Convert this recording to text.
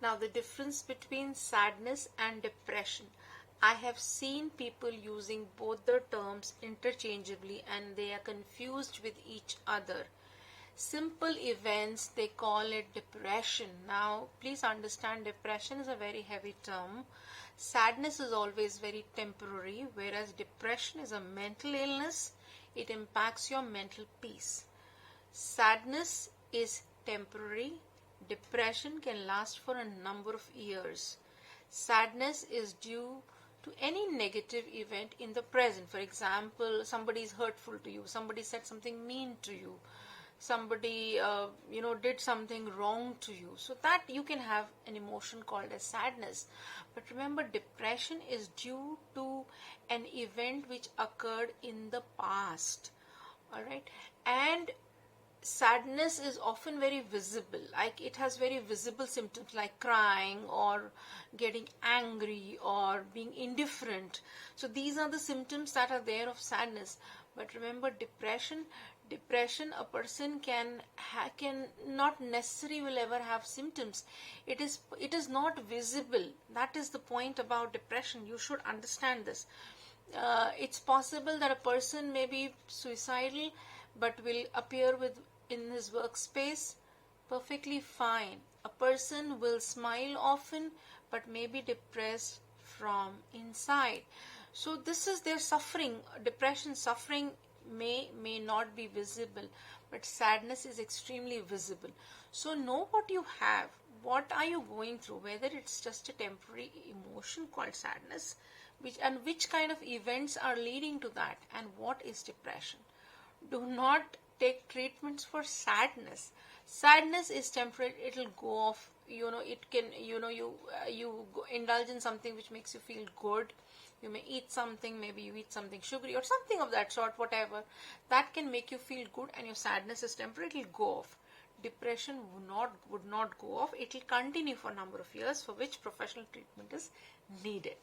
Now, the difference between sadness and depression. I have seen people using both the terms interchangeably and they are confused with each other. Simple events, they call it depression. Now, please understand, depression is a very heavy term. Sadness is always very temporary, whereas depression is a mental illness. It impacts your mental peace. Sadness is temporary. Depression can last for a number of years. Sadness is due to any negative event in the present. For example, somebody is hurtful to you, somebody said something mean to you, somebody did something wrong to you, so that you can have an emotion called as sadness. But remember, depression is due to an event which occurred in the past. All right, and sadness is often very visible, like it has very visible symptoms like crying or getting angry or being indifferent. So these are the symptoms that are there of sadness. But remember, depression, a person can not necessarily will ever have symptoms. It is not visible. That is the point about depression. You should understand this. It's possible that a person may be suicidal but will appear in his workspace perfectly fine. A person will smile often but may be depressed from inside. So this is their suffering. Depression suffering may not be visible, but sadness is extremely visible. So know what you have, what are you going through, whether it's just a temporary emotion called sadness, which kind of events are leading to that, and what is depression. Do not take treatments for sadness. Sadness is temporary, it'll go off. It can, you indulge in something which makes you feel good. You may eat something, maybe you eat something sugary or something of that sort, whatever. That can make you feel good and your sadness is temporary, it'll go off. Depression would not go off. It will continue for a number of years, for which professional treatment is needed.